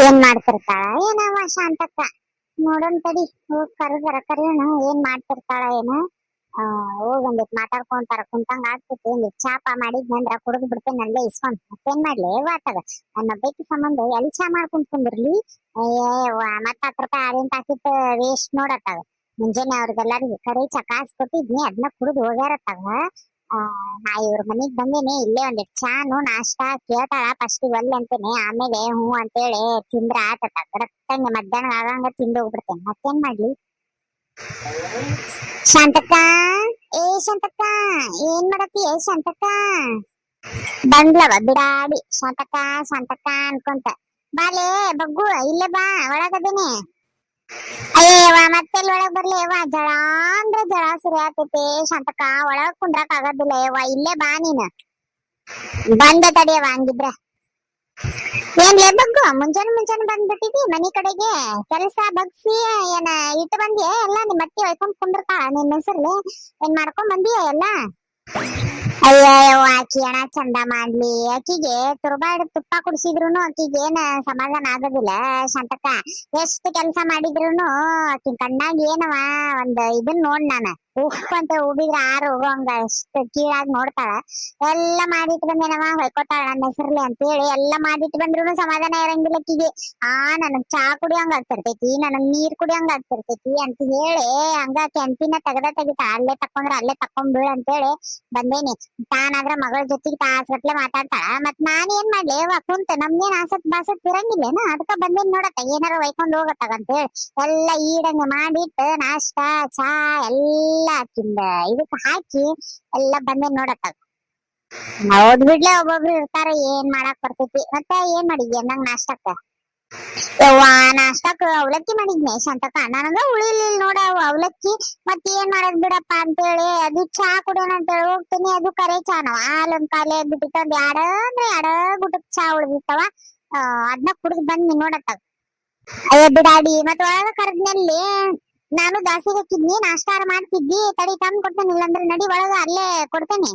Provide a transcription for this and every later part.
ಏನ್ ಮಾಡ್ತಿರ್ತಾಳ ಏನವ ಶಾಂತಕ್ಕ. ನೋಡೋಣ ತಡಿ, ಹೋಗ್ ಕರೆಯೋಣ. ಏನ್ ಮಾಡ್ತಿರ್ತಾಳ ಏನ. ಹೋಗ್ ಒಂದಿಟ್ ಮಾತಾಡ್ಕೊಂತಾರ ಕುಂತಂಗ ಆಗ್ತೈತಿ. ಒಂದಿಟ್ ಚಾಪ ಮಾಡಿದ್ನಂದ್ರ ಕುಡಿದ್ ಬಿಡ್ತೇನೆ ಅಲ್ಲೇ ಇಸ್ಕೊಂಡ್. ಮತ್ತೇನ್ ಮಾಡ್ಲಿ ವಾಟದ ನನ್ನ ಬೇಕಿ ಸಂಬಂಧ ಎಲ್ಲಿ ಚಾ ಮಾಡ್ಕೊಂಡ್ ಕುಂದಿರ್ಲಿ. ಮತ್ತ 10 ರೂಪಾಯಿ ಅದೇನ್ ಪ್ಯಾಕೆಟ್ ವೇಸ್ಟ್ ನೋಡತ್ತಾಗ. ಮುಂಜಾನೆ ಅವ್ರಿಗೆಲ್ಲಾರಿಗೂ ಕರೆ ಚಾ ಕಾಸ್ ಕೊಟ್ಟಿದ್ನಿ, ಅದನ್ನ ಕುಡಿದು ಹೋಗ್ಯಾರತ್ತಾಗ. ನಾ ಇವ್ರ ಮನಿಗ್ ಬಂದೇನಿ. ಇಲ್ಲೇ ಒಂದಿಟ್ ಚಾನು ನಾಷ್ಟಾ ಕೇಳ್ತಾಳ. ಫಸ್ಟ್ ಒಲ್ಲೆ ಅಂತೇನೆ, ಆಮೇಲೆ ಹ್ಞೂ ಅಂತೇಳಿ ತಿಂದ್ರ ಆತತ. ಕರೆಕ್ಟ್ ಮಧ್ಯಾಹ್ನ ಆಗಂಗ ತಿಂದು ಹೋಗ್ಬಿಡ್ತೇನೆ. ಮತ್ತೇನ್ ಮಾಡ್ಲಿ. ಶಾಂತಕ್ಕ, ಏ ಶಾಂತಕ್ಕ, ಏನ್ ಮಾಡತ್ತಿ ಶಾಂತಕ್ಕ? ಬಂದ್ಲವ ಬಿಡಾಡಿ. ಶಾಂತಕ್ಕ ಶಾಂತಕ್ಕ ಅನ್ಕೊಂತ. ಬಾಲೆ ಬಗ್ಗು, ಇಲ್ಲೇ ಬಾ, ಒಳಗದೇನೆ. ಅಯ್ಯವ್ವ ಮತ್ತೆಲ್ ಒಳಗ್ ಬರ್ಲಿ ಯವ್ವ. ಜಳ ಅಂದ್ರೆ ಜಳ ಸರಿ ಆತೈತಿ ಶಾಂತಕ್ಕ. ಒಳಗ್ ಕುಂದ್ರಕ್ ಆಗೋದಿಲ್ಲ ಯವ್ವ, ಇಲ್ಲೇ ಬಾ ನೀನ್. ಬಂದ ತಡಿಯವ ಹಂಗಿದ್ರ. ಏನ್ಲೇ ಬಗ್ಗು, ಮುಂಜಾನೆ ಬಂದ್ಬಿಟ್ಟಿದಿ ಮನಿ ಕಡೆಗೆ. ಕೆಲಸ ಬಗ್ಸಿ ಏನ ಇಟ್ಟು ಬಂದಿ ಎಲ್ಲ? ನಿಮ್ ಅತ್ತಿ ಒಯ್ಕೊಂಡ್ ಕುಂದಿರ್ತಾಳ ನಿನ್ ಹೆಸರ್ಲಿ. ಏನ್ ಮಾಡ್ಕೊಂಡ್ ಬಂದಿಯ ಎಲ್ಲ? ಅಯ್ಯವ್ವ ಆಕಿ ಅಣ ಚಂದ ಮಾಡ್ಲಿ. ಆಕಿಗೆ ತುರ್ಬಾಡ್ ತುಪ್ಪ ಕುಡ್ಸಿದ್ರುನು ಆಕಿಗೆ ಏನ ಸಮಾಧಾನ ಆಗೋದಿಲ್ಲ ಶಾಂತಕ್ಕ. ಎಷ್ಟ್ ಕೆಲ್ಸ ಮಾಡಿದ್ರುನು ಆಕಿನ್ ಕಣ್ಣಾಗ ಏನವ ಒಂದ್ ಇದನ್ ನೋಡ್ ನಾನ. ಉಫ್ ಅಂತ ಉಬಿದ್ರ ಆರು ಹೋಗಂಗ ಅಷ್ಟ್ ಕೀಳಾಗಿ ನೋಡ್ತಾಳ. ಎಲ್ಲಾ ಮಾಡಿಟ್ ಬಂದೇನವ, ಹೊಯ್ಕೋತಾಳ ನನ್ನ ಹೆಸರ್ಲಿ ಅಂತೇಳಿ. ಎಲ್ಲಾ ಮಾಡಿಟ್ ಬಂದ್ರು ಸಮಾಧಾನ ಇರಂಗಿಲ್ಲ ಆಕಿಗೆ. ನನಗ್ ಚಾ ಕುಡಿಯಂಗ ಆಗ್ತಿರ್ತೈತಿ, ನನಗ್ ನೀರ್ ಕುಡಿಯಂಗ ಆಗ್ತಿರ್ತೈತಿ ಅಂತ ಹೇಳಿ ಹಂಗ ಕೆಂಪಿನ ತೆಗಿತಾ. ಅಲ್ಲೇ ತಕೊಂಡ್ರ ಅಲ್ಲೇ ತಕೊಂಡ್ ಬೀಳ ಅಂತೇಳಿ ಬಂದೇನಿ. ತಾನಾದ್ರ ಮಗಳ ಜೊತೆಗೆ ತಾಸಟ್ಲೆ ಮಾತಾಡ್ತಾಳ. ಮತ್ ನಾನ್ ಏನ್ ಮಾಡ್ಲಿ ಕುಂತ. ನಮ್ಗೇನ್ ಆಸತ್ ಬಾಸತ್ ಇರಂಗಿಲ್ಲೇನ, ಅದಕ್ಕ ಬಂದೇನ್ ನೋಡತ್ತ. ಏನಾರ ಒಯ್ಕೊಂಡ್ ಹೋಗತ್ತಾಗ ಅಂತೇಳಿ ಎಲ್ಲಾ ಈಡಂಗ ಮಾಡಿಟ್ಟು ನಾಷ್ಟಾ ಚಾ ಎಲ್ಲಾ ಹಾಕಿಂದ ಇದಕ್ ಹಾಕಿ ಎಲ್ಲಾ ಬಂದೇನ್ ನೋಡತ್ತಾಗ. ಹೌದ್ ಬಿಡ್ಲೆ, ಒಬ್ಬೊಬ್ರು ಇರ್ತಾರ ಏನ್ ಮಾಡಾಕ್ ಬರ್ತೈತಿ. ಮತ್ತೆ ಏನ್ ಮಾಡಿದ್ಯ ನಂಗ್ ನಾಷ್ಟಕ್ಕ? ಯವ್ವ ನಾಷ್ಟಕ್ ಅವಲಕ್ಕಿ ಮಾಡಿದ್ನೆ ಶಾಂತಕ್ಕ. ನನಗ ಉಳಿಲಿಲ್ಲ ನೋಡ ಅವಲಕ್ಕಿ. ಮತ್ ಏನ್ ಮಾಡದ್ ಬಿಡಪ್ಪ ಅಂತೇಳಿ ಅದು ಚಾ ಕುಡಿಯೋಣ ಅಂತೇಳಿ ಹೋಗ್ತೀನಿ. ಅದು ಕರೆ ಚಾನವ ಹಾಲೊಂದ್ ಖಾಲಿ ಆಗ್ಬಿಟ್ಟಿತ್ತ. ಒಂದ್ ಎಡ ಗುಟಕ್ ಚಾ ಉಳ್ದಿತ್ತವ. ಅದನ್ನ ಕುಡಿದ್ ಬಂದ್ ನೋಡತ್ತಾಗ. ಅಯ್ಯ ಬಿಡಾಡಿ, ಮತ್ ಒಳಗ ಕರ್ದ್ನಲ್ಲಿ ನಾನು ದಾಸಿಗೆ ಹಾಕಿದ್ನಿ. ನಾಷ್ಟಾರ ಮಾಡ್ತಿದ್ದಿ, ತಡಿ ತಂದ್ ಕೊಡ್ತೇನೆ. ಇಲ್ಲಾಂದ್ರೆ ನಡಿ ಒಳಗ, ಅಲ್ಲೇ ಕೊಡ್ತೇನೆ.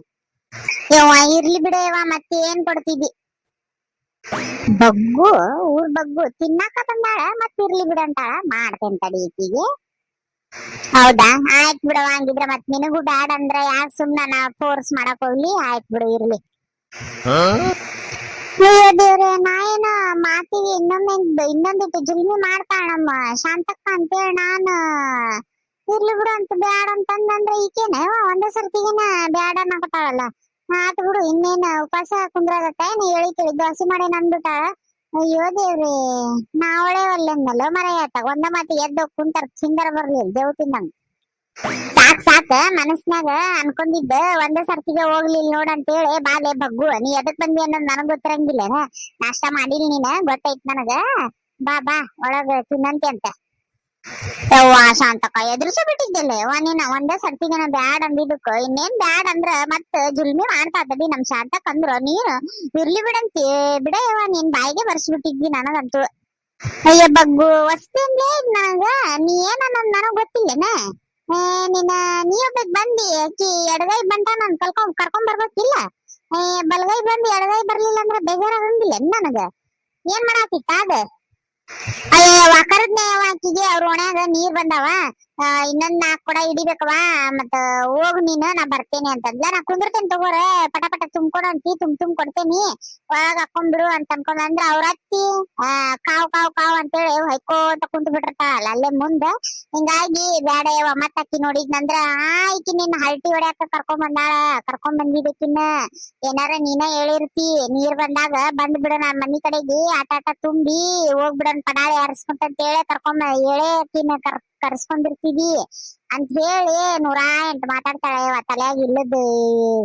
ಯವ್ವ ಇರ್ಲಿ ಬಿಡವ, ಮತ್ತೆ ಏನ್ ಕೊಡ್ತಿದ್ದಿ. ಬಗ್ಗು, ಊರ್ ಬಗ್ಗು ತಿನ್ನಾಕ ಬಂದಾಳ, ಮತ್ ಇರ್ಲಿ ಬಿಡಂತಾಳ. ಮಾಡ್ತೇನ್ ತಡಿ ಈಕಿಗೆ. ಹೌದಾ, ಆಯ್ತ್ ಬಿಡವ. ಹಂಗಿದ್ರ ಮತ್ ನಿನಗೂ ಬ್ಯಾಡ ಅಂದ್ರ ಯಾಕೆ ಸುಮ್ನ ನಾ ಫೋರ್ಸ್ ಮಾಡಕ್ ಹೋಗ್ಲಿ. ಆಯ್ತ್ ಬಿಡು, ಇರ್ಲಿ. ಅಯ್ಯೋ ದೇವ್ರೆ, ನಾ ಏನ ಮಾತಿಗೆ ಇನ್ನೊಂದಿಟ್ಟು ಜುಲ್ಮಿ ಮಾಡ್ತಾಳ ನಮ್ಮ ಶಾಂತಕ್ಕ ಅಂತೇಳಿ ನಾನ್ ಇರ್ಲಿ ಬಿಡು ಅಂತ ಬ್ಯಾಡ ಅಂತಂದ್ರೆ ಈಕೇನ ಒಂದೇ ಸರ್ತಿಗೇನ ಬ್ಯಾಡ ಅನ್ನಕತ್ತಾಳಲ್ಲ. ಆತ್ ಬಿಡು, ಇನ್ನೇನ್ ಉಪವಾಸ ಕುಂದ್ರಾಗತ್ತ ಏನ್ ಹೇಳಿ ಕೇಳಿದ್ದು ಹಸಿ ಮಾಡೇನ ಅಂದ್ಬಿಟ್ಟಾಳ. ಅಯ್ಯೋ ದೇವ್ರಿ, ನಾವಳೆ ಒಲ್ಲೆಂದಲ್ಲ ಮರೆಯಾತ. ಒಂದ ಮಾತಿ ಎದ್ದು ಕುಂತಾರ, ಸಿಂಗರ ಬರ್ಲಿ ದೇವ್ ತಿಂದಂಗ. ಸಾಕ್ ಮನಸ್ನಾಗ ಅನ್ಕೊಂಡಿದ್ದ ಒಂದೇ ಸರ್ತಿಗೆ ಹೋಗ್ಲಿಲ್ಲ ನೋಡಂತೇಳಿ. ಬಾಲೆ ಬಗ್ಗು, ನೀ ಎದಕ್ ಬಂದಿ ಅನ್ನೋದು ನನಗ್ ಗೊತ್ತಿರಂಗಿಲ್ಲ. ನಾಷ್ಟ ಮಾಡಿಲ್ ನೀನ, ಗೊತ್ತೈತ್ ನನಗ. ಬಾ ಒಳಗ ತಿನ್ನಂತೆ ಅಂತ. ಯವ್ವ ಶಾಂತಕ್ಕ, ಎದುರ್ಸ ಬಿಟ್ಟಿದ್ದಲ್ಲ ಯವ್ವ ನೀನ. ಒಂದೇ ಸರ್ತಿಗೆನ ಬ್ಯಾಡ್ ಅಂದಿದ್ದಕ್ಕ ಇನ್ನೇನ್ ಬ್ಯಾಡ್ ಅಂದ್ರ ಮತ್ ಜುಲ್ಮಿ ಮಾಡ್ತಾ ಬಿ ನಮ್ ಶಾಂತಕ್ ಅಂದ್ರ ನೀನ್ ಇರ್ಲಿ ಬಿಡಂತಿ. ಬಿಡ ಯವ್ವ, ನೀನ್ ಬಾಯಿಗೆ ಬರ್ಸ್ಬಿಟ್ಟಿದ್ದಿ ನನಗಂತೂ. ಅಯ್ಯ ಬಗ್ಗು, ವಸ್ತೇನ್ಲೇ ನನಗ. ನೀ ಏನ ನನಗ್ ಗೊತ್ತಿಲ್ಲೇನ. ನೀ ಒಬ್ಬಕ್ ಬಂದಿ ಅಕ್ಕಿ ಎಡಗೈ ಬಂಟ ನಾನ್ ಕರ್ಕೊಂಡ್ ಬರ್ಬೇಕಿಲ್ಲ. ಬಲಗೈ ಬಂದು ಎಡಗೈ ಬರ್ಲಿಲ್ಲ ಅಂದ್ರ ಬೇಜಾರಾಗಂಗಿಲ್ಲ ನನಗ. ಏನ್ ಮಾಡಾತಿತ್ತ ಅದ? ಅಯ್ಯವ್ವ ಕರದ್ನೆ ಆಕಿಗೆ. ಅವ್ರ ಒಣ್ಯಾಗ ನೀರ್ ಬಂದಾವ, ಇನ್ನೊಂದ್ 4 ಕೊಡ ಹಿಡಿಬೇಕವ. ಮತ್ತ ಹೋಗ್ ನೀನು, ನಾ ಬರ್ತೇನೆ ಅಂತಂದ್ಲ. ನಾ ಕುಂದಿರ್ತೇನೆ ತಗೋರೆ, ಪಟ ತುಂಬ್ಕೊಡಂತಿ ತುಂಬ ಕೊಡ್ತೇನಿ, ಒಳಗ ಹಾಕೊಂಡ್ ಬಿಡು ಅಂತ ಅನ್ಕೊಂಡ್ ಅಂದ್ರ ಅವ್ರ ಅತ್ತಿ ಕಾವ್ ಅಂತೇಳಿ ಹೊಯ್ಕೋತ ಕುಂತ್ ಬಿಟ್ಟಿರ್ತಾಳ ಅಲ್ಲೇ ಮುಂದ. ಹಿಂಗಾಗಿ ಬ್ಯಾಡ ಯವ್ವ. ಮತ್ತ ಅಕ್ಕಿ ನೋಡಿದ್ನಂದ್ರ ಆಕಿ ನಿನ್ನ ಹಲ್ಟಿ ಹೊಡ್ಯಾಕ ಕರ್ಕೊಂಡ್ ಬಂದಿದ್ದಕ್ಕಿನ್ನ ಏನಾರ ನೀನ ಹೇಳಿರ್ತಿ. ನೀರ್ ಬಂದಾಗ ಬಂದ್ ಬಿಡ ನಾನ್ ಮನಿ ಕಡೆಗೆ ಆಟ ತುಂಬಿ ಹೋಗ್ಬಿಡನ್ ಪಡಾಳಿ ಹಾರಿಸ್ಕೊಂತ ಹೇಳಿ ಕರ್ಸ್ಕೊಂಡಿರ್ತೀವಿ ಅಂತ ಹೇಳಿ 108 ಮಾತಾಡ್ತಾಳೆ. ತಲೆಯಾಗ ಇಲ್ಲದ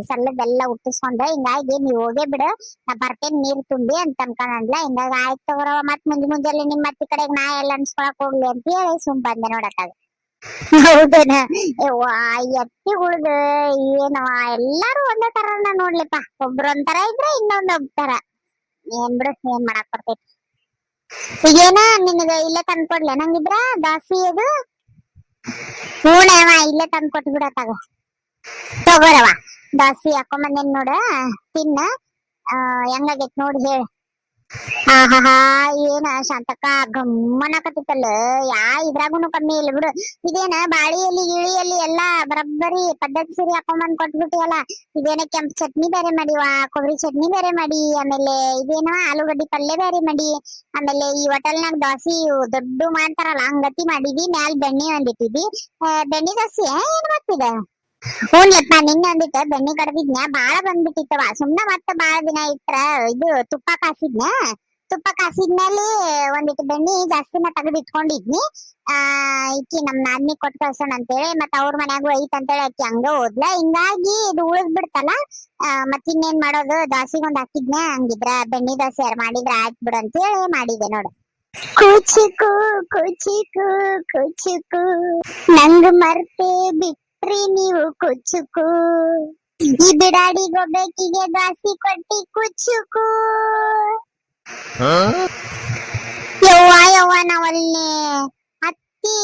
ಸಲ್ಲದೆಲ್ಲ ಹುಟ್ಟಿಸ್ಕೊಂಡ. ಹಿಂಗಾಗಿ ನೀವ್ ಹೋಗೇ ಬಿಡು, ನಾ ಬರ್ತೇನೆ ನೀರ್ ತುಂಬಿ ಅಂತ ಅನ್ಕೊಂಡ್ಲ. ಹಿಂಗಾಗಿ ಆಯ್ತು ತಗೋರವ, ಮತ್ ಮುಂಜಾನೆ ನಿಮ್ ಅತ್ತಿ ಕಡೆಗ್ ನಾ ಎಲ್ಲ ಅನ್ಸ್ಕೊಳಕ್ ಹೋಗ್ಲಿ ಅಂತ ಹೇಳಿ ಸುಮ್ ಬಂದೆ ನೋಡತ್ತಾಗ. ಹೌದೇನ ಯವ್ವ, ಎತ್ತಿ ಉಳ್ದ ಏನವ ಎಲ್ಲಾರು ಒಂದೇ ತರನ ನೋಡ್ಲಿಪ್ಪ. ಒಬ್ರೊಂತರ ಇದ್ರೆ ಇನ್ನೊಂದೊಬ್ತರ. ಏನ್ ಬಿಡು, ಏನ್ ಮಾಡಾಕ್ ಬರ್ತೈತಿ. ಈಗೇನ ನಿನಗ ಇಲ್ಲೇ ತಂದ್ಕೊಡ್ಲೆ ನಂಗಿದ್ರ ದಾಸಿ ಅದು? ಹೂಣವ, ಇಲ್ಲೇ ತಂದ್ ಕೊಟ್ಟು ಬಿಡತ್ತಾಗ. ತಗೋರವ, ದಾಸಿ ಹಾಕೊಂಬಂದೇನ್ ನೋಡ, ತಿನ್ನ. ಹೆಂಗಾಗೈತ್ ನೋಡಿ ಹೇಳ. ಆಹಾಹಾ ಏನ ಶಾಂತಕ್ಕ ಗಮ್ಮನಕತ್ತಿತ್ತಲ್ಲ. ಇದ್ರಾಗುನು ಕಮ್ಮಿ ಇಲ್ಲ ಬಿಡು. ಇದೇನ ಬಾಳಿಯಲ್ಲಿ ಗಿಳಿಯಲ್ಲಿ ಎಲ್ಲಾ ಬರಬ್ಬರಿ ಪದ್ಧತಿ ಸೀರೆ ಹಾಕೊಂಬಂದ್ ಕೊಟ್ಬಿಟ್ಟಿಯಲ್ಲ. ಇದೇನ ಕೆಂಪ್ ಚಟ್ನಿ ಬೇರೆ ಮಾಡಿವ, ಕೊಬ್ಬರಿ ಚಟ್ನಿ ಬೇರೆ ಮಾಡಿ, ಆಮೇಲೆ ಇದೇನ ಆಲೂಗಡ್ಡಿ ಪಲ್ಯ ಬೇರೆ ಮಾಡಿ, ಆಮೇಲೆ ಈ ಹೋಟೆಲ್ನಾಗ ದೋಸಿ ದೊಡ್ಡ ಮಾಡ್ತಾರಲ್ಲ ಹಂಗತಿ ಮಾಡಿದಿ, ಮ್ಯಾಲ್ ಬೆಣ್ಣೆ ಒಂದಿಟ್ಟಿದಿ. ಬೆಣ್ಣೆ ದೋಸೆ ಏನ್ ಮಾಡ್ತಿದ? ಹ್ಞೂನ್ಯಪ್ಪ ನಿನ್ನೆ ಒಂದಿಟ್ಟು ಬೆಣ್ಣೆ ಕಡ್ದಿದ್ನ ಬಾಳ ಬಂದ್ಬಿಟ್ಟಿತ್ತವ. ಸುಮ್ನೆ ಮತ್ತೆ ಬಾಳ ದಿನ ಇಟ್ರ ಇದು ತುಪ್ಪ ಕಾಸಿದ್ಮೇಲೆ ಒಂದಿಟ್ಟು ಬೆಣ್ಣಿ ಜಾಸ್ತಿನ ತೆಗೆದು ಇಟ್ಕೊಂಡಿದ್ನಿ. ಇಕ್ಕಿ ನಮ್ ನಾದ್ನಿ ಕೊಟ್ಟು ಕಳ್ಸೋಣ ಅಂತೇಳಿ, ಮತ್ತ ಅವ್ರ ಮನ್ಯಾಗು ಐತ್ ಅಂತೇಳಿ ಅಕ್ಕಿ ಹಂಗ ಹೋದ್ಲ. ಹಿಂಗಾಗಿ ಇದು ಉಳಿದ್ ಬಿಡ್ತಲ್ಲ. ಮತ್ ಇನ್ನೇನ್ ಮಾಡೋದು, ದೋಸಿಗೊಂದ್ ಹಾಕಿದ್ನ. ಹಂಗಿದ್ರ ಬೆಣ್ಣಿ ದೋಸೆ ಯಾರು ಮಾಡಿದ್ರ ಆಯ್ತ್ ಬಿಡು ಅಂತೇಳಿ ಮಾಡಿದೆ ನೋಡು. ಕುಚುಕು ಕುಚುಕು ಕುಚುಕು ನಂಗ್ ಮರ್ತೆ ಬಿಟ್ರಿ ನೀವು ಕುಚುಕು, ಈ ಬಿಡಾಡಿ ಗೊಬ್ಬೆಕಿಗೆ ದಾಸಿ ಕೊಟ್ಟಿ ಕುಚುಕು. ಯವ್ವ ನಾವಲ್ಲಿ ಅತ್ತಿ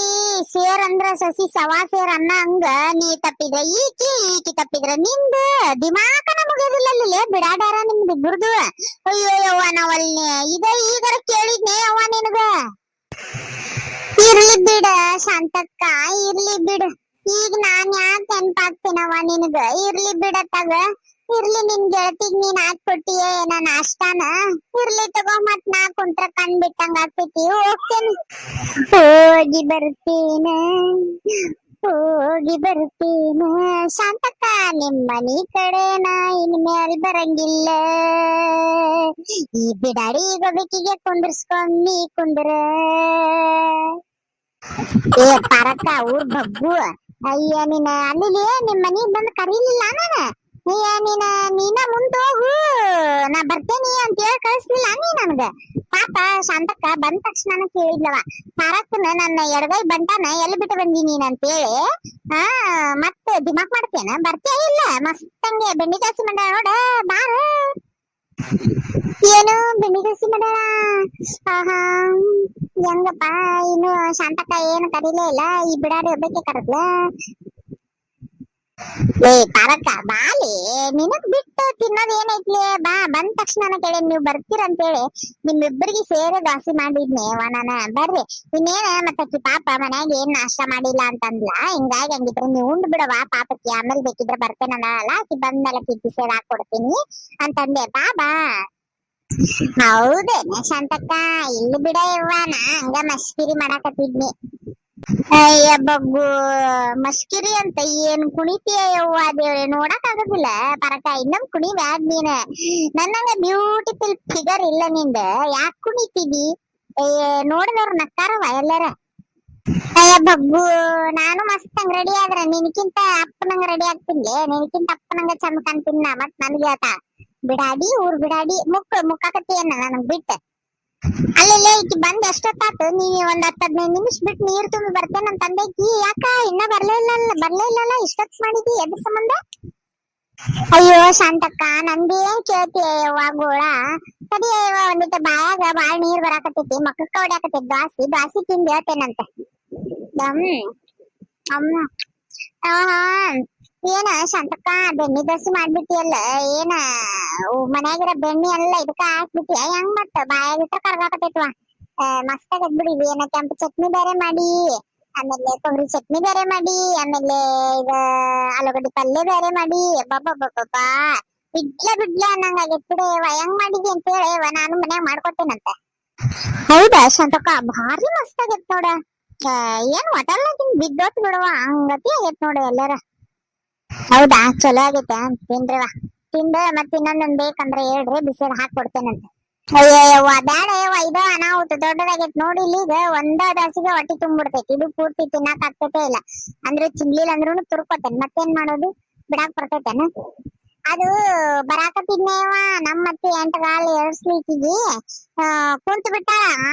ಸೇರ್ ಅಂದ್ರ ಸಸಿ ಸವಾ ಸೇರ್ ಅನ್ನ ಹಂಗ ನೀ ತಪ್ಪಿದ್ರ ಈಕಿ ತಪ್ಪಿದ್ರ ನಿಂದ ದಿಮಾಕನ ಮುಗಿಯೋದಿಲ್ಲೇ ಬಿಡಾಡಾರ ನಿಮ್ದು ಇಬ್ಬರದು. ಅಯ್ಯೋ ಯವ್ವ ನಾವಲ್ಲಿ ಈಗರ ಕೇಳಿದ್ನೆ ಯವ್ವ ನಿನಗ. ಇರ್ಲಿ ಬಿಡ ಶಾಂತಕ್ಕ, ಇರ್ಲಿ ಬಿಡ. ಈಗ ನಾನ್ ಯಾಕೆ ನೆನ್ಪಾಗ್ತೀನವ್ವ ನಿನಗ? ಇರ್ಲಿ ಬಿಡತ್ತಾಗ. ಇರ್ಲಿ ನಿನ್ ಗೆಳತಿಗ್ ನೀನ್ ಹಾಕೊಟ್ಟಿಯೇ ಏನ ನಾಷ್ಟಾನ? ಇರ್ಲಿ ತಗೋ, ಮತ್ ನಾ ಕುಂತ್ರ ಕಣ್ ಬಿಟ್ಟಂಗ ಆಗ್ತೈತಿ. ಹೋಗ್ತೇನೆ, ಹೋಗಿ ಬರ್ತೇನೆ ಶಾಂತಕ್ಕ. ನಿಮ್ಮನಿ ಕಡೆ ನಾ ಇನ್ಮೇಲ್ ಬರಂಗಿಲ್ಲ. ಈ ಬಿಡಾಡಿ ಗೊಬೇಕಿಗೆ ಕುಂದ್ರಸ್ಕೊಂಡ್ ನೀ ಕುಂದ್ರ. ಏ ಪಾರಕ್ಕ ಊರ್ ಬಗ್ಗು, ಅಯ್ಯ ನೀನ ಅಲ್ಲಿ ನಿಮ್ ಮನಿಗ್ ಬಂದ್ ಕರೀಲಿಲ್ಲ ನಾನ? ನೀನ ಮುಂದ್ ಹೋಗು, ನಾ ಬರ್ತೇನಿ ಅಂತ ಹೇಳಿ ಕಳಿಸ್ಲಿಲ್ಲ ನೀ ನನ್ಗ. ಪಾಪ ಶಾಂತಕ್ಕ ಬಂದ ತಕ್ಷಣ ಕೇಳಿದ್ಲವ, ಪಾರಕ್ಕನ ನನ್ನ ಎಡಗೈ ಬಂಟಾನ ಎಲ್ಲಿ ಬಿಟ್ಟು ಬಂದಿ ನೀನ್ ಅಂತೇಳಿ. ಮತ್ ದಿಮಾಕ್ ಮಾಡ್ತೇನ? ಬರ್ತೇ ಇಲ್ಲ ಮಸ್ತಂಗೆ ಬೆಣ್ಣೆ ಜಾಸ್ತಿ ಮಾಡ ನೋಡ ಬಾರ. ಏನು ಬೆಣ್ಣೆ ಜಾಸ್ತಿ ಮಾಡಾಳ? ಆಹಾ ಹೆಂಗಪ್ಪ, ಇನ್ನು ಶಾಂತಕ್ಕ ಏನು ಕರೀಲೇ ಇಲ್ಲ, ಈ ಬಿಡಾಡಿ ಒಬ್ಬಕ್ಕೆ ಕರದ್ಲ. ಏ ಪಾರಕ್ಕ ಬಾಲಿ, ನಿನಗ್ ಬಿಟ್ಟು ತಿನ್ನೋದ್ ಏನೈತ್ಲಿ? ಬಾ, ಬಂದ ತಕ್ಷಣ ಕೇಳಿ ನೀವ್ ಬರ್ತೀರಂತೇಳಿ ನಿಮ್ಮಿಬ್ಬರಿಗೆ ಸೇರಿ ದಾಸಿ ಮಾಡಿದ್ನಿ ನಾನ. ಬರ್ರಿ ಇನ್ನೇನ. ಮತ್ತಕ್ಕಿ ಪಾಪ ಮನ್ಯಾಗ ಏನ್ ನಾಷ್ಟ ಮಾಡಿಲ್ಲ ಅಂತಂದ್ಲ. ಹಿಂಗಾಗಿ ಹಂಗಿದ್ರೆ ನೀವ್ ಉಂಡ್ ಬಿಡವ ಪಾಪಕ್ಕೆ, ಆಮೇಲೆ ಬೇಕಿದ್ರೆ ಬರ್ತೇನಲ್ಲ ಆಕಿ ಬಂದ್ಮೇಲೆ ಕಿಟ್ಟಿ ಸೇರಿ ಹಾಕೊಡ್ತೀನಿ ಅಂತಂದೆ. ಬಾ. ಹೌದೇನ ಶಾಂತಕ್ಕ? ಇಲ್ಲಿ ಬಿಡ ಯವ್ವ, ನಾ ಹಂಗ ಮಸ್ಕಿರಿ ಮಾಡಾಕತ್ತಿದ್ನಿ. ಅಯ್ಯ ಬಗ್ಗು, ಮಸ್ಕಿರಿ ಅಂತ ಏನ್ ಕುಣಿತೀಯ ಯವ್ವ ದೇವ್ರೆ, ನೋಡಕ್ ಆಗೋದಿಲ್ಲ ಪರಕ. ಇನ್ನೊಂದ್ ಕುಣಿ ಬ್ಯಾಡ್ ನೀನ್. ನನ್ನಂಗ ಬ್ಯೂಟಿಫುಲ್ ಫಿಗರ್ ಇಲ್ಲ ನಿಂದ, ಯಾಕೆ ಕುಣಿತೀವಿ? ನೋಡಿದವ್ರು ನಕ್ಕಾರವ ಎಲ್ಲಾರ. ಅಯ್ಯ ಬಗ್ಗು, ನಾನು ಮಸ್ತ್ ಹಂಗ ರೆಡಿ ಆದ್ರ ನಿನ್ಕಿಂತ ಅಪ್ಪನಂಗ ರೆಡಿ ಆಗ್ತೀನಿ. ನಿನ್ಕಿಂತ ಅಪ್ಪನಂಗ ಚಂದ ಕಾಣ್ತೀನಿ ನಾ. ಮತ್ ನನ್ಗೆ ಆತ ಬಿಡಾಡಿ ಊರ್ ಬಿಡಾಡಿ ಮುಕ್ಕಾಕತ್ತೀಯನ್ನ ನನಗ್ ಬಿಟ್ಟ. ಅಲ್ಲೆಲ್ಲೇ ಈಕಿ ಬಂದ್ ಎಷ್ಟೊತ್ತಾತು? ನೀ ಒಂದ್ 10-15 ನಿಮಿಷ ಬಿಟ್ಟು ನೀರ್ ತುಂಬಿ ಬರ್ತೇನೆ ಅಂತ ಅಂದೈಕಿ. ಯಾಕ ಇನ್ನ ಬರ್ಲೇ ಇಲ್ಲಲ್ಲ? ಇಷ್ಟೊತ್ ಮಾಡಿದಿ ಎದ್ರ ಸಂಬಂಧ? ಅಯ್ಯೋ ಶಾಂತಕ್ಕ, ನಂದೇನ್ ಕೇಳ್ತೀಯವ್ವ ಗೋಳ? ತಡಿಯವ್ವ ಒಂದಿಟ್ಟು ಬಾಯಾಗ ಬಾಳ ನೀರ್ ಬರಾಕತ್ತೈತಿ, ಮಕ್ಕಕ್ಕ ಹೊಡ್ಯಾಕತ್ತೈತಿ. ದ್ವಾಸಿ ತಿಂದು ಹೇಳ್ತೇನಂತ. ಏನ ಶಾಂತಕ್ಕ ಬೆಣ್ಣಿ ದೋಸೆ ಮಾಡ್ಬಿಟ್ಟಿಯಲ್ಲ? ಏನ ಮನ್ಯಾಗಿರೋ ಬೆಣ್ಣಿ ಎಲ್ಲ ಇದಕ್ಕ ಹಾಕ್ಬಿಟ್ಟಿಯ? ಹೆಂಗ್ ಮತ್ತ ಬಾಯಾಗಿಟ್ಟ ಕರ್ಗಾಕತ್ತೈತ್ವ. ಮಸ್ತ್ ಆಗತ್ ಬಿಡಿ. ಏನ ಕೆಂಪು ಚಟ್ನಿ ಬೇರೆ ಮಾಡಿ, ಆಮೇಲೆ ಕೊಬ್ಬರಿ ಚಟ್ನಿ ಬೇರೆ ಮಾಡಿ, ಆಮೇಲೆ ಈಗ ಆಲೂಗಡ್ಡಿ ಪಲ್ಯ ಬೇರೆ ಮಾಡಿ. ಬಾಬಾ ಬಿಡ್ಲ ಅನ್ನಂಗ ಆಗೈತ್ ಬಿಡಿ. ಹೆಂಗ್ ಮಾಡಿದಿ ಅಂತ ಹೇಳಿ ನಾನು ಮನ್ಯಾಗ ಮಾಡ್ಕೊತೇನಂತ. ಹೌದಾ ಶಾಂತಕ್ಕ? ಭಾರಿ ಮಸ್ತ್ ಆಗೈತ್ ನೋಡ. ಏನ್ ಹೋಟೆಲ್ನಾಗಿನ್ ಬಿದ್ದೋತ್ ಬಿಡವ, ಹಂಗತಿ ಆಗೈತ್ ನೋಡ ಎಲ್ಲಾರ. ಹೌದಾ? ಚಲೋ ಆಗೈತೆ ತಿನ್ರಿವ. ತಿಂದ ಮತ್ ಇನ್ನೊಂದೊಂದ್ ಬೇಕಂದ್ರೆ ಹೇಳ್ರಿ, ಬಿಸಿದ ಹಾಕೊಡ್ತೇನಂತ. ಅಯ್ಯವ್ವ ಬ್ಯಾಡ ಯವ್ವ, ಇದು ಅನಾಹುತ ದೊಡ್ಡದಾಗೈತ್ ನೋಡಿ. ಈಗ ಒಂದ ದಾಸಿಗೆ ಹೊಟ್ಟಿ ತುಂಬಿಡ್ತೈತಿ, ಇದು ಪೂರ್ತಿ ತಿನ್ನಾಕ ಆಗ್ತೈತೆ ಇಲ್ಲ. ಅಂದ್ರೆ ತಿನ್ಲಿಲ್ಲ ಅಂದ್ರೂ ತುರ್ಕೋತೇನೆ, ಮತ್ತೇನ್ ಮಾಡೋದು? ಬಿಡಾಕ್ ಬರ್ತೈತೇನ? ಅದು ಬರಾಕತ್ತಿದ್ನೇವ ನಮ್ಮ ಮತ್ತೆ 8 ಗಾಳಿ ಏರ್ಸ್ಲಿಕ್ಕಿಗಿ ಕುಂತ್ ಬಿಟ್ಟಾಳ.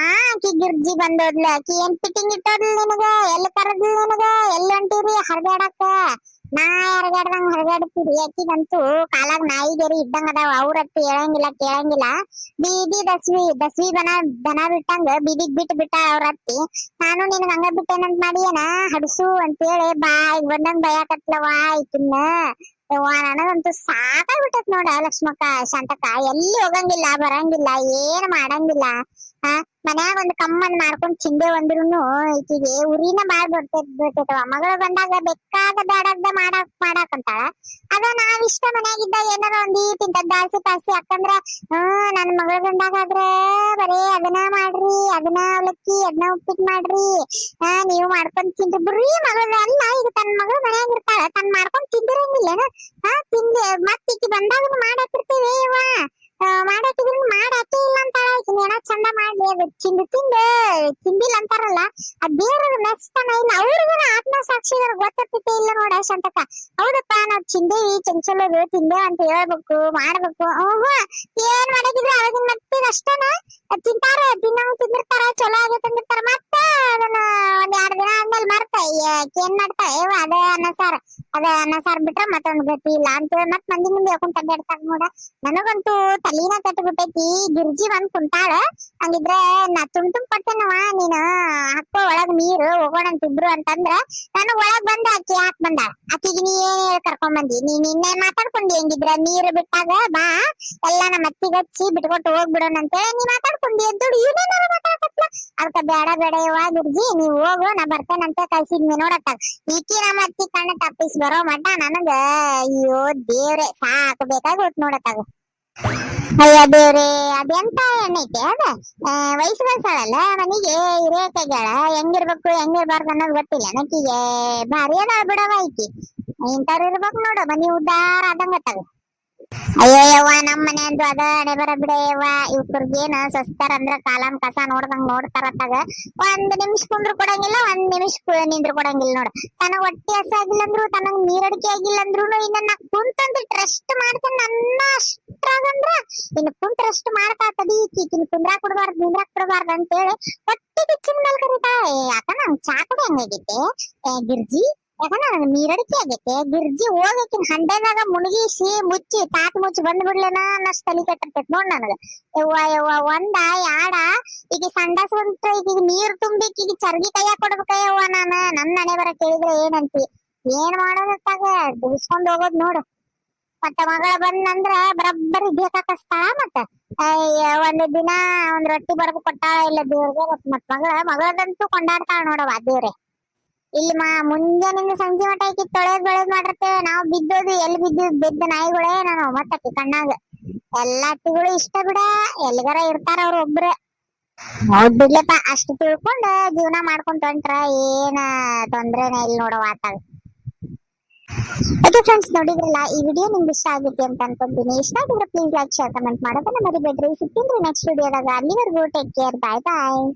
ಆಕಿ ಗಿರ್ಜಿ ಬಂದೋದ್ಲ. ಆಕಿ ಏನ್ ಫಿಟ್ಟಿಂಗ್ ಇಟ್ಟೋದ್ಲ ನಿನಗ? ಎಲ್ಲಿ ಕರದ್ಲ ನಿನಗ? ಎಲ್ಲಿ ಹೊಂಟಿರಿ ಹರ್ಗ್ಯಾಡಕ್ಕ? ನಾ ಹರ್ಗ್ಯಾಡ್ದಂಗ ಹರ್ಗ್ಯಾಡ್ತೀರಿ. ಆಕಿಗಂತೂ ಕಾಲಾಗ ನಾಯಿಗೇರಿ ಇದ್ದಂಗ ಅದಾವ. ಅವ್ರತ್ತು ಹೇಳಂಗಿಲ್ಲ ಕೇಳಂಗಿಲ್ಲ. ಬೀದಿ ದಸ್ವಿ ದನ ಬಿಟ್ಟಂಗ ಬೀದಿಗ್ ಬಿಟ್ಟ ಅವ್ರತ್ತಿ. ನಾನು ನಿನಗ ಹಂಗ ಬಿಟ್ಟೇನಂತ ಮಾಡಿಯೇನ ಹಡ್ಸು ಅಂತೇಳಿ ಬಾಯಿಗೆ ಬಂದಂಗ ಬಯಾಕತ್ಲವ. ಈಕಿನ್ನ ಯವ್ವ ನನಗಂತೂ ಸಾಕಾಗ್ಬಿಟ್ಟತ್ ನೋಡ ಲಕ್ಷ್ಮಕ್ಕ ಶಾಂತಕ್ಕ ಎಲ್ಲಿ ಹೋಗಂಗಿಲ್ಲ ಬರಂಗಿಲ್ಲ ಏನ್ ಮಾಡಂಗಿಲ್ಲ. ಆ ಮನ್ಯಾಗ ಒಂದ್ ಕಮ್ಮನ್ ಮಾಡ್ಕೊಂಡ್ ಚಿಂದೆ ಒಂದ್ರುನು ಈಕಿಗೆ ಉರಿನ ಬಾಳ್ ಬಿಡ್ತೈತವ. ಮಗಳು ಬಂದಾಗ ಬೇಕಾದ ಬೇಡದ ಮಾಡಾಕಂತಾಳ. ಅದ ನಾವ್ ಇಷ್ಟ ಮನ್ಯಾಗಿದ್ದಾಗ ಏನಾರ ಒಂದ್ ಇಂತದ್ ದಾಸಿ ಪಾಸಿ ಯಾಕಂದ್ರ ನನ್ ಮಗಳ ಬಂದಾಗಾದ್ರ ಬರೇ ಅದನ್ನ ಮಾಡ್ರಿ, ಅದನ್ನ ಅವಲಕ್ಕಿ, ಅದನ್ನ ಉಪ್ಪಿಟ್ಟು ಮಾಡ್ರಿ, ನೀವ್ ಮಾಡ್ಕೊಂಡ್ ತಿನ್ರಿ. ಬರೀ ಮಗಳ ಅಲ್ಲ, ಈಗ ತನ್ ಮಗಳು ಮನ್ಯಾಗ ಇರ್ತಾಳ, ತನ್ ಮಾಡ್ಕೊಂಡ್ ತಿಂದಿರಂಗಿಲ್ಲ ತಿಂದಿ ಮತ್ ಈಕಿ ಬಂದಾಗ ಮಾಡಾಕಿರ್ತೇವೆ ಇವ ಮಾಡಾಕಿದ್ರ ಮಾಡಾಕೆ ಇಲ್ಲ ಅಂತಾಳ. ಈಕಿನ ಏನೋ ಚಂದ ಮಾಡ್ಲಿ, ಅದು ತಿಂದಿಲ್ಲ ಅಂತಾರಲ್ಲ, ಆ ದೇವ್ರ ಮೆಸ್ತನ ಇಲ್ಲ. ಅವ್ರಿಗೂ ಆತ್ಮಸಾಕ್ಷಿಗಳ ಗೊತ್ತಿರ್ತೈತೆ ಇಲ್ಲ ನೋಡ ಶಾಂತಕ್ಕ. ಹೌದಪ್ಪ ನಾವ್ ಚಿಂದೇವಿ ಚಂಚಲರು ತಿಂದೇವ ಅಂತ ಹೇಳ್ಬೇಕು ಮಾಡ್ಬೇಕು. ಏನ್ ಮಾಡಾಕಿದ್ರು ಅವಾಗಿನ ಮತ್ತಿಗ ಅಷ್ಟನ ತಿಂದಿರ್ತಾರ, ಚಲೋ ಆಗೈತೆ ಅಂದಿರ್ತಾರ. ಮತ್ತೆ ಅದನ್ನ ಒಂದ್ 2 ದಿನ ಆದ್ಮೇಲೆ ಮರ್ತ ಏನ್ ಮಾಡ್ತಾ ಅದ ಅನ್ನ ಸಾರ್ ಬಿಟ್ರ ಮತ್ತೊಂದ್ ಗತಿ ಇಲ್ಲ ಅಂತ ಮತ್ ಮಂದಿ ಮುಂದೆ ಹೇಳ್ಕೊಂಡ್ ಅಡ್ಡಾಡ್ತಾರ ನೋಡ. ನನಗಂತೂ ತಲೀನ ಕಟ್ಬಿಟ್ಟೈತಿ. ಗಿರ್ಜಿ ಬಂದ್ ಕುಂತಾಳ, ಹಂಗಿದ್ರೆ ನಾ ತುಂಬ ಕೊಡ್ತೇನವ, ನೀನು ಹಾಕೋ ಒಳಗ್ ನೀರು ಹೋಗೋಣ ಅಂತಿಬ್ರು ಅಂತಂದ್ರ ನನಗ್ ಒಳಗ್ ಬಂದ ಆಕಿ ಯಾಕೆ ಬಂದಾಳ? ಆಕಿಗೆ ನೀ ಏನ್ ಕರ್ಕೊಂಡ್ ಬಂದಿ? ನಿನ್ನೆ ಮಾತಾಡ್ಕೊಂಡಿ ಹೆಂಗಿದ್ರ ನೀರು ಬಿಟ್ಟಾಗ ಬಾ ಎಲ್ಲ ನಮ್ಮ ಅತ್ತಿಗೆ ಹಚ್ಚಿ ಬಿಟ್ಕೊಟ್ಟು ಹೋಗ್ಬಿಡೋಣ ಅಂತೇಳಿ ನೀ ಮಾತಾಡ್ಕೊಂಡಿ ಎದ್ದೋಡು ಇವನೇನಾರ ಮಾತಾಡಕತ್ಲ. ಅದಕ್ಕ ಬೇಡ ಯವ್ವ ಗಿರ್ಜಿ ನೀವ್ ಹೋಗು, ನಾ ಬರ್ತೇನಂತ ಕಳ್ಸಿದ್ನಿ ನೋಡತ್ತಾಗ. ಈಕಿ ನಮ್ಮ ಅತ್ತಿ ಕಣ್ಣ ತಪ್ಪಿಸ್ ಬರೋ ಮಟ್ಟ ನನಗ ಅಯ್ಯೋ ದೇವ್ರೆ ಸಾಕು ಬೇಕಾಗಿ ಹೋತ್ ನೋಡತ್ತಾಗ. ಅಯ್ಯ ದೇವ್ರೆ ಅದೆಂತ ಎಣ್ಣೈತೆ ಅದ ವಯಸ್ಸುಗಳಲ್ಲ ಮನಿಗೆ ಹಿರಿಯಕಾಗ್ಯಾಳ. ಹೆಂಗಿರ್ಬಾರ್ದು ಅನ್ನೋದು ಗೊತ್ತಿಲ್ಲ ನಕ್ಕಿಗೆ. ಭಾರಿ ಅದಾಳ ಬಿಡವ ಈಕಿ. ಇಂಥವ್ರು ಇರ್ಬೇಕು ನೋಡು, ಮನಿ ಉದ್ದಾರ ಆದಂಗತ್ತಾಗ. ಅಯ್ಯೋ ಯವ್ವ ನಮ್ ಮನೆ ಅಂದ್ರು ಅದ ಹಣೆ ಬರ ಬಿಡ ಯವ್ವ. ಇವ್ಕರ್ಗೇನ ಸಸ್ತಾರ ಅಂದ್ರ ಕಾಲನ್ ಕಸ ನೋಡ್ದಂಗ ನೋಡ್ತಾರತ್ತಾಗ. 1 ನಿಮಿಷ ಕುಂದ್ರು ಕೊಡಂಗಿಲ್ಲ, 1 ನಿಮಿಷ ನಿಂದ್ರು ಕೊಡಂಗಿಲ್ಲ ನೋಡ. ತನಗ್ ಹೊಟ್ಟೆ ಹಸಾಗಿಲ್ಲ ಅಂದ್ರು, ತನಗ್ ನೀರಡಿಕೆ ಆಗಿಲ್ಲ ಅಂದ್ರು ಇನ್ನ ನಾ ಕುಂತಂದು ಟ್ರಸ್ಟ್ ಮಾಡ್ತೇನೆ ನನ್ನ ಅಷ್ಟ್ರಾಗಂದ್ರ ಇನ್ನು ಕುಂತ ಟ್ರಸ್ಟ್ ಮಾಡ್ತಾ ಈಕಿನ ನಿಂದ್ರಾಕ್ ಕೊಡಬಾರ್ದು ಅಂತೇಳಿ ಹೊಟ್ಟೆ ಬಿಚ್ಚಿನ ಮೇಲೆ ಕರೀತಾ. ಯಾಕ ನಂಗ್ ಚಾ ಕುಡಿ ಹಂಗಾಗೈತೆ ಗಿರ್ಜಿ, ಯಾಕಂದ್ರ ನನಗೆ ನೀರಡಿಕೆ ಆಗೈತೆ. ಗಿರ್ಜಿ ಹೋಗಕಿನ ಹಂಡೆದಾಗ ಮುಣಗಿಸಿ ಮುಚ್ಚಿ ತಾಟ್ ಮುಚ್ಚಿ ಬಂದ್ಬಿಡ್ಲೇನ ಅನ್ನಷ್ಟು ತಲಿ ಕೆಟ್ಟಿರ್ತೈತಿ ನೋಡ್ ನನಗ. ಯವ್ವ ಒಂದ ಯಾಡ ಈಗ ಸಂಡಾಸ ಬಂತು, ಈಗ ನೀರ್ ತುಂಬಿಕ್ ಈಗ ಚರ್ಗಿ ಕೈಯಾಗ ಕೊಡ್ಬೇಕಯ್ಯವ್ವ. ನನ್ನ ಹಣೆ ಬರ ಕೇಳಿದ್ರೆ ಏನಂತಿ? ಏನ್ ಮಾಡೋದತ್ತಾಗ ಬಿಡಿಸ್ಕೊಂಡ್ ಹೋಗೋದ್ ನೋಡು. ಮತ್ತ ಮಗಳ ಬಂದಂದ್ರ ಬರಬ್ಬರಿ ಬೇಕಾಕಸ್ತಾಳ. ಮತ್ತ ಒಂದ್ ದಿನ ಒಂದ್ ರೊಟ್ಟಿ ಬಡದು ಕೊಟ್ಟಾಳ ಇಲ್ಲ ದೇವ್ರಿಗೆ. ಮತ್ ಮಗಳದಂತೂ ಕೊಂಡಾಡ್ತಾಳ ನೋಡವ ದೇವ್ರೆ. ಇಲ್ಲಿ ಮುಂಜಾನಿಂದ ಸಂಜೆ ಮಟ ಈಕಿ ತೊಳೆದ್ ಮಾಡಿರ್ತೇವೆ ನಾವು. ಬಿದ್ದೋದು ಎಲ್ಲಿ ಬಿದ್ದ ನಾಯಿಗಳೇ ನಾನು ಮತ್ತಕ್ಕಿ ಕಣ್ಣಾಗ. ಎಲ್ಲಾ ಅತ್ತಿಗಳು ಇಷ್ಟ ಬಿಡ, ಎಲ್ಲಿಗಾರ ಇರ್ತಾರ ಅವ್ರ ಒಬ್ರೆ. ಹೌದ್ ಬಿಡ್ಲಪ್ಪ, ಅಷ್ಟು ತಿಳ್ಕೊಂಡ್ ಜೀವನ ಮಾಡ್ಕೊಂಡ್ ಹೊಂಟ್ರ ಏನ ತೊಂದ್ರೆನೇ ಇಲ್ಲ ನೋಡವ ಆತಾಗ. ಓಕೆ ಫ್ರೆಂಡ್ಸ್, ನೋಡಿದ್ರಲ್ಲ ಈ ವಿಡಿಯೋ ನಿಮ್ಗೆ ಇಷ್ಟ ಆಗುತ್ತೆ ಅಂತ ಅನ್ಕೊಂತೀನಿ. ಇಷ್ಟ ಆಗಿದ್ರೆ ಪ್ಲೀಸ್ ಲೈಕ್, ಶೇರ್, ಕಮೆಂಟ್ ಮಾಡೋದನ್ನ ಮರಿಬೇಡ್ರಿ. ಸಿಗ್ತೀನಿ ನೆಕ್ಸ್ಟ್ ವಿಡಿಯೋದಾಗ. ಅಲ್ಲಿವರೆಗೂ ಟೇಕ್ ಕೇರ್, ಬಾಯ್ ಬಾಯ್.